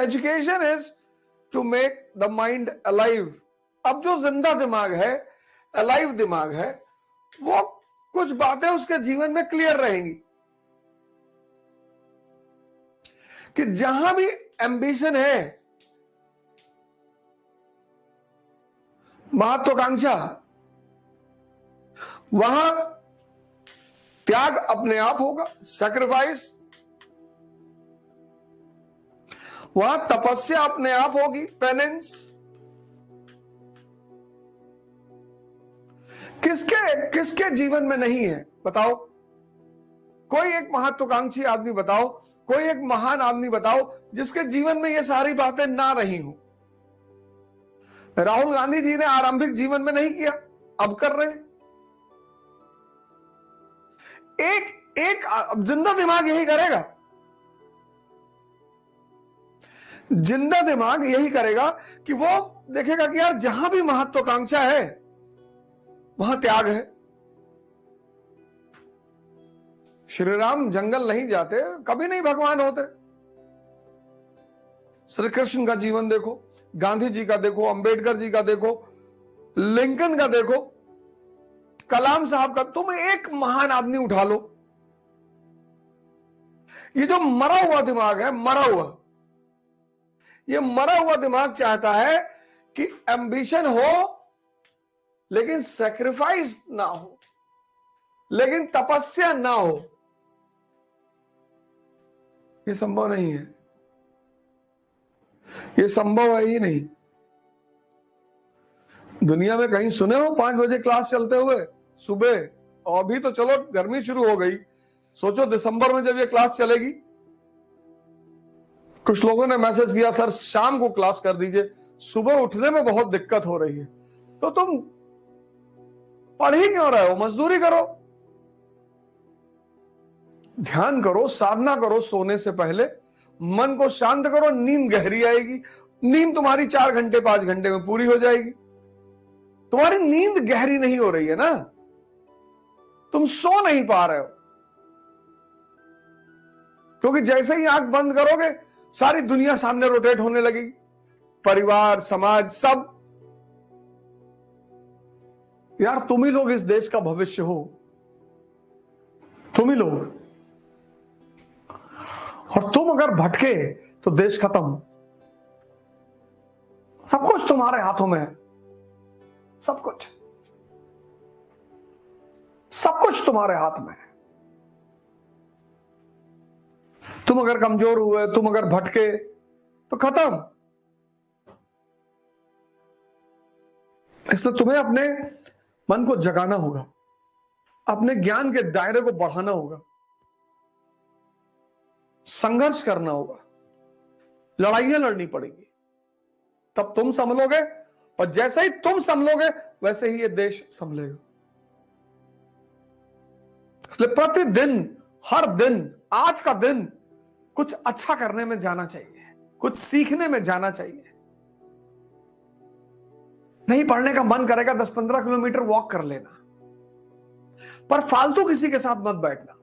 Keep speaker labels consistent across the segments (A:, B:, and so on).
A: Education is to make the mind alive. अब जो जिंदा दिमाग है, अलाइव दिमाग है, वो कुछ बातें उसके जीवन में क्लियर रहेंगी कि जहां भी एम्बिशन है, महत्वाकांक्षा, वहां त्याग अपने आप होगा, सैक्रिफाइस, वहां तपस्या अपने आप होगी, पेनेंस। किसके किसके जीवन में नहीं है बताओ? कोई एक महत्वाकांक्षी आदमी बताओ, कोई एक महान आदमी बताओ जिसके जीवन में ये सारी बातें ना रही हो। राहुल गांधी जी ने आरंभिक जीवन में नहीं किया, अब कर रहे हैं। एक जिंदा दिमाग यही करेगा, जिंदा दिमाग यही करेगा कि वो देखेगा कि यार जहां भी महत्वाकांक्षा है वहां त्याग है। श्री राम जंगल नहीं जाते, कभी नहीं भगवान होते। श्री कृष्ण का जीवन देखो, गांधी जी का देखो, अंबेडकर जी का देखो, लिंकन का देखो, कलाम साहब का। तुम एक महान आदमी उठा लो, ये जो मरा हुआ दिमाग है, मरा हुआ, ये मरा हुआ दिमाग चाहता है कि एम्बिशन हो लेकिन सैक्रिफाइस ना हो, लेकिन तपस्या ना हो। ये संभव नहीं है, ये संभव है ही नहीं। दुनिया में कहीं सुने हो 5 बजे क्लास चलते हुए सुबह? और अभी तो चलो गर्मी शुरू हो गई, सोचो दिसंबर में जब ये क्लास चलेगी। कुछ लोगों ने मैसेज किया सर शाम को क्लास कर दीजिए, सुबह उठने में बहुत दिक्कत हो रही है। तो तुम पढ़ ही क्यों रहे हो? मजदूरी करो, ध्यान करो, साधना करो, सोने से पहले मन को शांत करो, नींद गहरी आएगी। नींद तुम्हारी 4 घंटे 5 घंटे में पूरी हो जाएगी। तुम्हारी नींद गहरी नहीं हो रही है ना, तुम सो नहीं पा रहे हो, क्योंकि जैसे ही आंख बंद करोगे सारी दुनिया सामने रोटेट होने लगेगी, परिवार, समाज, सब। यार तुम ही लोग इस देश का भविष्य हो, तुम ही लोग। और तुम अगर भटके तो देश खत्म। सब कुछ तुम्हारे हाथों में है, सब कुछ, सब कुछ तुम्हारे हाथ में है। तुम अगर कमजोर हुए, तुम अगर भटके तो खत्म। इसलिए तुम्हें अपने मन को जगाना होगा, अपने ज्ञान के दायरे को बढ़ाना होगा, संघर्ष करना होगा, लड़ाइयां लड़नी पड़ेगी, तब तुम संभलोगे। और जैसे ही तुम संभलोगे वैसे ही ये देश संभलेगा। इसलिए प्रतिदिन, हर दिन, आज का दिन कुछ अच्छा करने में जाना चाहिए, कुछ सीखने में जाना चाहिए। नहीं पढ़ने का मन करेगा 10-15 किलोमीटर वॉक कर लेना, पर फालतू किसी के साथ मत बैठना।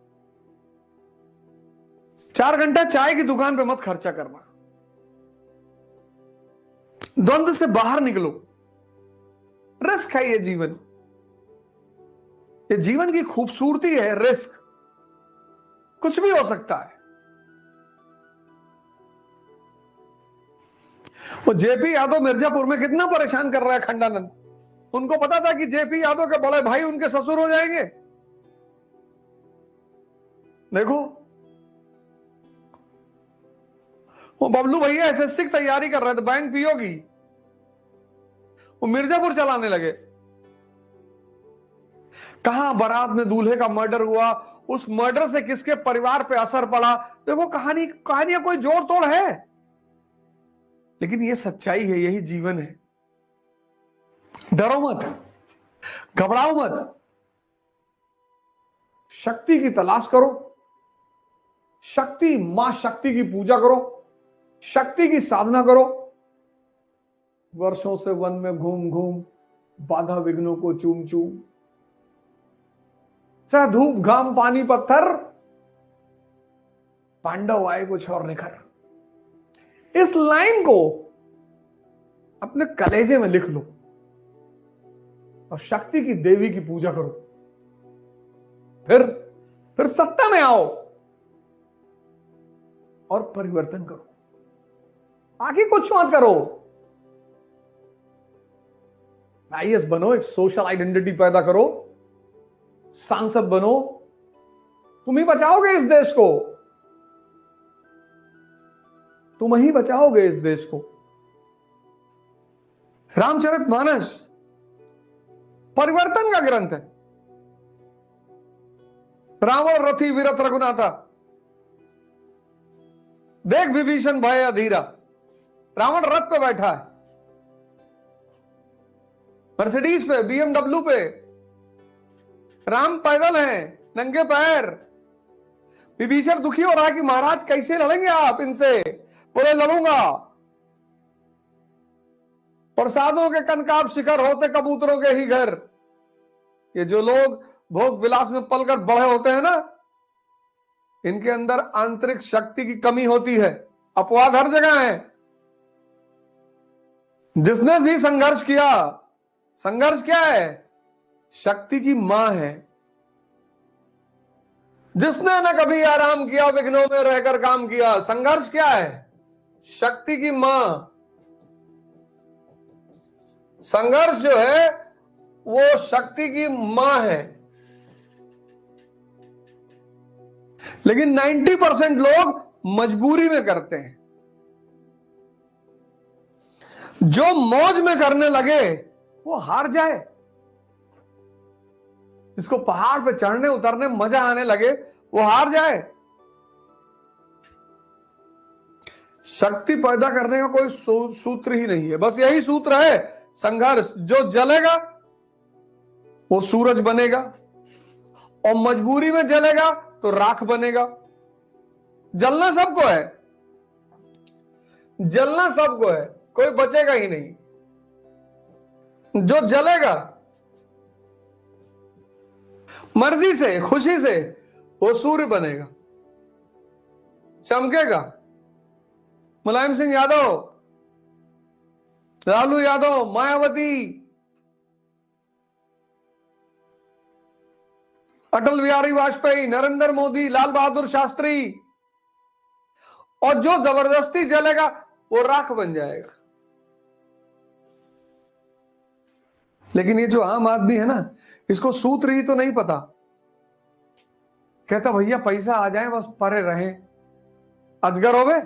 A: 4 घंटा चाय की दुकान पे मत खर्चा करना। द्वंद्व से बाहर निकलो, रिस्क है ये जीवन, ये जीवन की खूबसूरती है, रिस्क। कुछ भी हो सकता है। वो जेपी यादव मिर्जापुर में कितना परेशान कर रहा है खंडानंद। उनको पता था कि जेपी यादव के बड़े भाई उनके ससुर हो जाएंगे। देखो वो बबलू भैया एसएससी की तैयारी कर रहे थे, बैंक पीओ की, वो मिर्जापुर चलाने लगे। कहां बारात में दूल्हे का मर्डर हुआ, उस मर्डर से किसके परिवार पे असर पड़ा। देखो कहानियां कोई जोड़ तोड़ है, लेकिन ये सच्चाई है, यही जीवन है। डरो मत, घबराओ मत, शक्ति की तलाश करो, शक्ति, मां शक्ति की पूजा करो, शक्ति की साधना करो। वर्षों से वन में घूम घूम बाधा विघ्नों को चूम चूम, चाहे धूप घाम पानी पत्थर, पांडव आए कुछ और निखर। इस लाइन को अपने कलेजे में लिख लो और शक्ति की देवी की पूजा करो। फिर सत्ता में आओ और परिवर्तन करो। आगे कुछ मत करो। आईएएस बनो, एक सोशल आइडेंटिटी पैदा करो, सांसद बनो, तुम ही बचाओगे इस देश को, तुम ही बचाओगे इस देश को। रामचरितमानस परिवर्तन का ग्रंथ है। रावण रथी विरत रघुनाथा, देख विभीषण भय अधीरा। रावण रथ पे बैठा है, मर्सिडीज पे, बीएमडब्ल्यू पे। राम पैदल हैं, नंगे पैर। विभीषण दुखी हो रहा है कि महाराज कैसे लड़ेंगे आप इनसे। बोले लड़ूंगा। प्रसादों के कनकाब शिखर होते कबूतरों के ही घर। ये जो लोग भोग विलास में पलकर बड़े होते हैं ना, इनके अंदर आंतरिक शक्ति की कमी होती है। अपवाद हर जगह है। जिसने भी संघर्ष किया, संघर्ष क्या है? शक्ति की मां है। जिसने न कभी आराम किया, विघ्नों में रहकर काम किया, संघर्ष क्या है? शक्ति की मां। संघर्ष जो है वो शक्ति की मां है। लेकिन 90% लोग मजबूरी में करते हैं। जो मौज में करने लगे वो हार जाए। इसको पहाड़ पे चढ़ने उतरने मजा आने लगे, वो हार जाए। शक्ति पैदा करने का कोई सूत्र ही नहीं है, बस यही सूत्र है, संघर्ष। जो जलेगा वो सूरज बनेगा, और मजबूरी में जलेगा तो राख बनेगा। जलना सबको है, जलना सबको है, कोई बचेगा ही नहीं। जो जलेगा मर्जी से, खुशी से, वो सूर्य बनेगा, चमकेगा। मुलायम सिंह यादव, लालू यादव, मायावती, अटल बिहारी वाजपेयी, नरेंद्र मोदी, लाल बहादुर शास्त्री, और जो जबरदस्ती जलेगा वो राख बन जाएगा। लेकिन ये जो आम आदमी है ना, इसको सूत्र ही तो नहीं पता। कहता भैया पैसा आ जाए बस परे रहे। अजगर हो गए,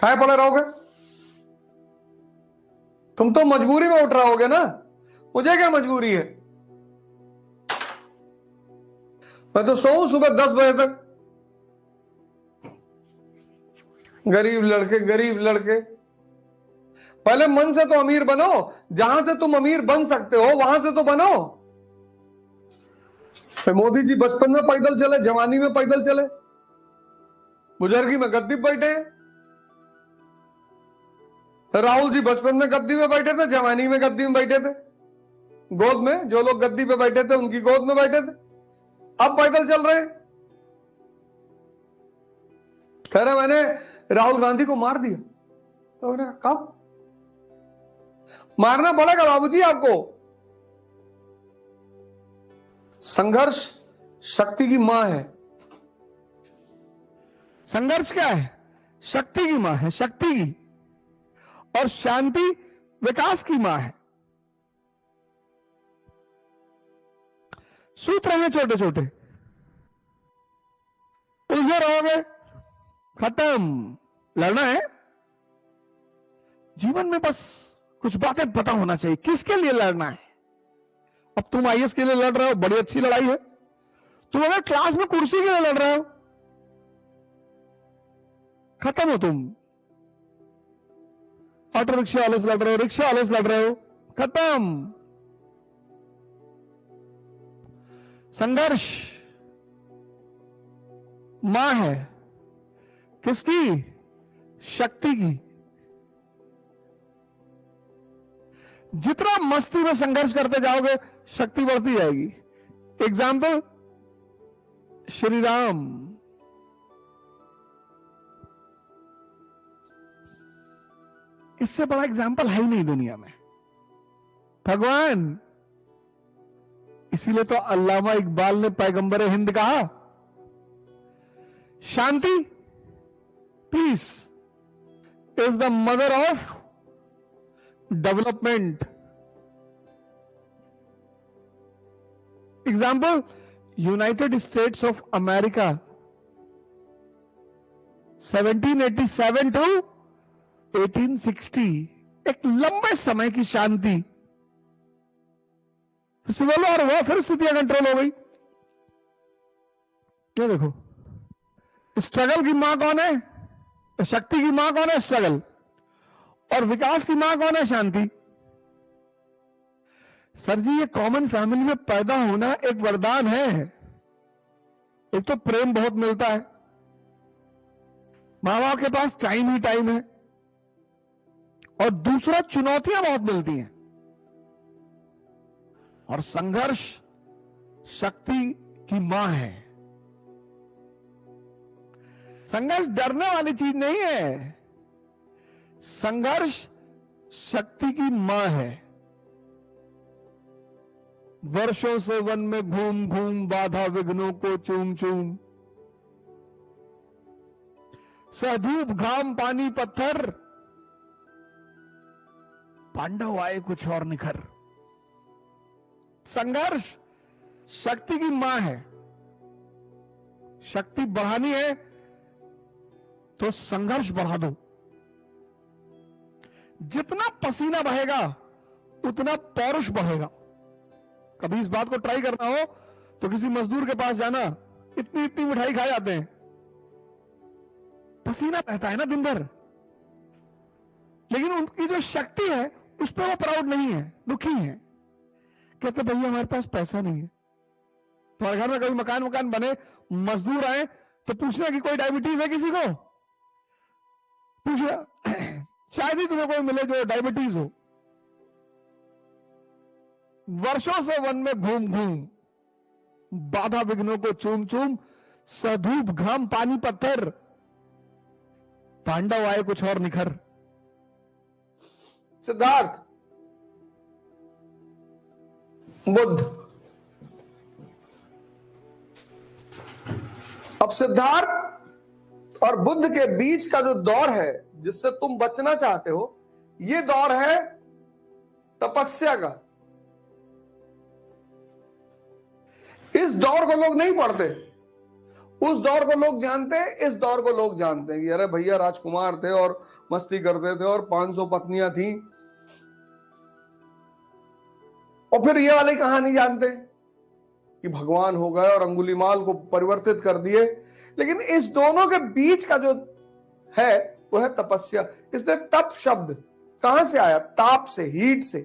A: खाए पड़े रहोगे। तुम तो मजबूरी में उठ रहे होगे ना, मुझे क्या मजबूरी है? मैं तो सोऊं सुबह 10 बजे तक। गरीब लड़के, गरीब लड़के। पहले मन से तो अमीर बनो। जहां से तुम अमीर बन सकते हो वहां से तो बनो। मोदी जी बचपन में पैदल चले, जवानी में पैदल चले, बुजुर्गी में गद्दी पे बैठे। राहुल जी बचपन में गद्दी में बैठे थे, जवानी में गद्दी में बैठे थे। गोद में जो लोग गद्दी पे बैठे थे उनकी गोद में बैठे थे, अब पैदल चल रहे हैं। कह रहे मैंने राहुल गांधी को मार दिया। तो उन्होंने कहा कब? मारना पड़ेगा बाबूजी आपको। संघर्ष शक्ति की मां है। संघर्ष क्या है? शक्ति की मां है, शक्ति की। और शांति विकास की मां है। सूत्र हैं छोटे छोटे, उलझे रहोगे, खत्म। लड़ना है जीवन में, बस कुछ बातें पता होना चाहिए किसके लिए लड़ना है। अब तुम आईएएस के लिए लड़ रहे हो, बड़ी अच्छी लड़ाई है। तुम अगर क्लास में कुर्सी के लिए लड़ रहे हो, खत्म हो तुम। ऑटो रिक्शा वाले से लड़ रहे हो, रिक्शा वाले से लड़ रहे हो, खत्म। संघर्ष मां है किसकी? शक्ति की। जितना मस्ती में संघर्ष करते जाओगे शक्ति बढ़ती जाएगी। एग्जाम्पल, श्री राम इससे बड़ा एग्जाम्पल है ही नहीं दुनिया में, भगवान। इसीलिए तो अल्लामा इकबाल ने पैगंबर हिंद कहा, शांति, peace is the mother of development. Example, United States of America 1787 to 1860, एक लंबे समय की शांति। सिविल वॉर हुआ, फिर स्थितियां कंट्रोल हो गई। ये देखो, स्ट्रगल की मां कौन है? शक्ति की मां कौन है? स्ट्रगल। और विकास की मां कौन है? शांति। सर जी, ये कॉमन फैमिली में पैदा होना एक वरदान है। एक तो प्रेम बहुत मिलता है, माँ बाप के पास टाइम ही टाइम है, और दूसरा चुनौतियां बहुत मिलती हैं। और संघर्ष शक्ति की मां है। संघर्ष डरने वाली चीज नहीं है, संघर्ष शक्ति की मां है। वर्षों से वन में घूम घूम बाधा विघ्नों को चूम चूम, सधूप घाम पानी पत्थर, पांडव आए कुछ और निखर। संघर्ष शक्ति की मां है। शक्ति बढ़ानी है तो संघर्ष बढ़ा दो। जितना पसीना बहेगा उतना पौरुष बढ़ेगा। कभी इस बात को ट्राई करना हो तो किसी मजदूर के पास जाना, इतनी इतनी मिठाई खा जाते हैं, पसीना बहता है ना दिन भर, लेकिन उनकी जो शक्ति है उस पर वो प्राउड नहीं है, दुखी है। कहते भैया हमारे पास पैसा नहीं है। तुम्हारे घर में कभी मकान बने, मजदूर आए तो पूछना कि कोई डायबिटीज है किसी को, पूछना, शायद ही तुम्हें कोई मिले जो डायबिटीज हो। वर्षों से वन में घूम घूम बाधा विघ्नों को चूम चूम, सधूप घाम पानी पत्थर, पांडव आए कुछ और निखर। सिद्धार्थ, बुद्ध। अब सिद्धार्थ और बुद्ध के बीच का जो दौर है जिससे तुम बचना चाहते हो, यह दौर है तपस्या का। इस दौर को लोग नहीं पढ़ते, उस दौर को लोग जानते हैं, इस दौर को लोग जानते हैं कि अरे भैया राजकुमार थे और मस्ती करते थे और 500 पत्नियां थीं। और फिर ये वाली कहानी जानते कि भगवान हो गए और अंगुलीमाल को परिवर्तित कर दिए। लेकिन इस दोनों के बीच का जो है वो है तपस्या। इसलिए तप शब्द कहां से आया? ताप से, हीट से।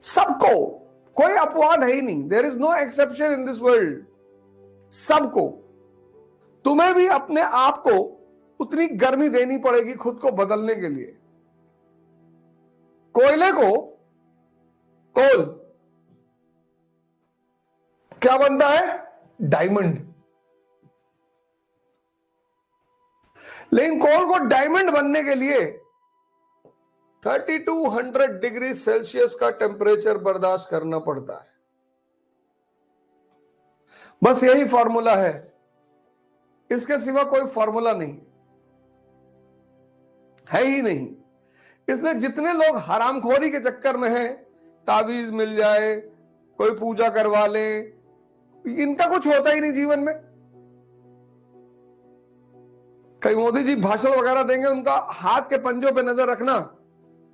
A: सबको, कोई अपवाद है ही नहीं, there is no exception in this world. सबको, तुम्हें भी अपने आप को उतनी गर्मी देनी पड़ेगी खुद को बदलने के लिए। कोयले को, कोल क्या बनता है? डायमंड। लेकिन कोल को डायमंड बनने के लिए 3200 डिग्री सेल्सियस का टेम्परेचर बर्दाश्त करना पड़ता है। बस यही फॉर्मूला है, इसके सिवा कोई फॉर्मूला नहीं है ही नहीं। इसलिए जितने लोग हरामखोरी के चक्कर में हैं, तावीज मिल जाए, कोई पूजा करवा ले, इनका कुछ होता ही नहीं जीवन में। कई मोदी जी भाषण वगैरह देंगे, उनका हाथ के पंजों पे नजर रखना,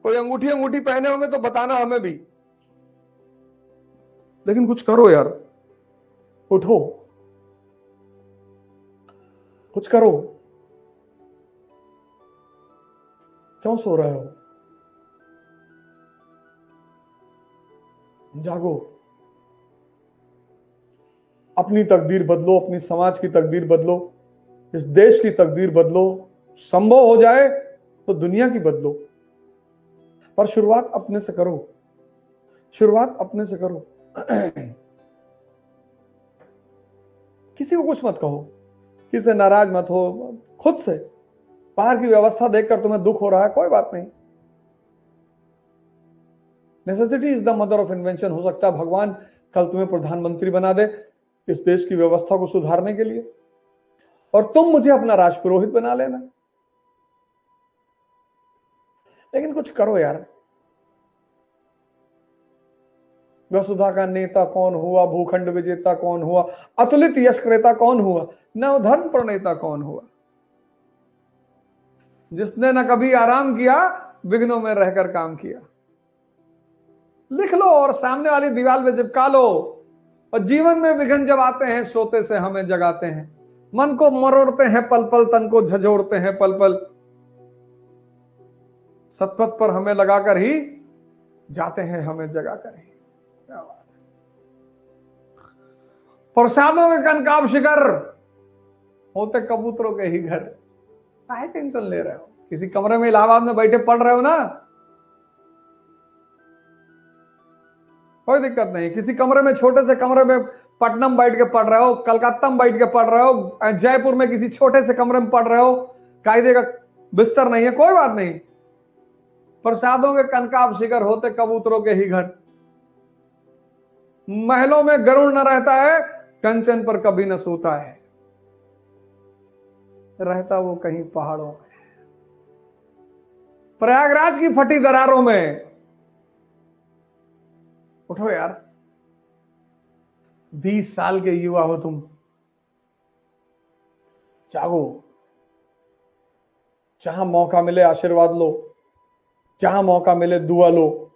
A: कोई अंगूठी पहने होंगे तो बताना हमें भी। लेकिन कुछ करो यार, उठो, कुछ करो। क्यों सो रहे हो? जागो, अपनी तकदीर बदलो, अपनी समाज की तकदीर बदलो, इस देश की तकदीर बदलो। संभव हो जाए तो दुनिया की बदलो, पर शुरुआत अपने से करो, शुरुआत अपने से करो। किसी को कुछ मत कहो, किसी से नाराज मत हो, खुद से। बाहर की व्यवस्था देखकर तुम्हें दुख हो रहा है, कोई बात नहीं। Necessity is the mother of invention. हो सकता है भगवान कल तुम्हें प्रधानमंत्री बना दे इस देश की व्यवस्था को सुधारने के लिए, और तुम मुझे अपना राजपुरोहित बना लेना। लेकिन कुछ करो यार। वसुधा का नेता कौन हुआ, भूखंड विजेता कौन हुआ, अतुलित यश क्रेता कौन हुआ, नवधर्म प्रणेता कौन हुआ? जिसने न कभी आराम किया, विघ्नों में रहकर काम किया। लिख लो और सामने वाली दीवार में चिपका लो। और जीवन में विघ्न जब आते हैं, सोते से हमें जगाते हैं, मन को मरोड़ते हैं पल पल, तन को झंझोड़ते हैं पल पल, सतपथ पर हमें लगाकर ही जाते हैं, हमें जगाकर ही। क्या बात है। प्रसादों के कनकाब शिखर होते कबूतरों के ही घर। काहे टेंशन ले रहे हो? किसी कमरे में इलाहाबाद में बैठे पढ़ रहे हो ना, कोई दिक्कत नहीं। किसी कमरे में, छोटे से कमरे में पटना में बैठ के पढ़ रहे हो, कलकत्ता में बैठ के पढ़ रहे हो, जयपुर में किसी छोटे से कमरे में पढ़ रहे हो, कायदे का बिस्तर नहीं है, कोई बात नहीं। प्रसादों के कनकाब शिखर होते कबूतरों के ही घर। महलों में गरुड़ न रहता है, कंचन पर कभी न सोता है, रहता वो कहीं पहाड़ों में, प्रयागराज की फटी दरारों में। उठो यार, 20 साल के युवा हो तुम, जागो। जहां मौका मिले आशीर्वाद लो, जहां मौका मिले दुआ लो।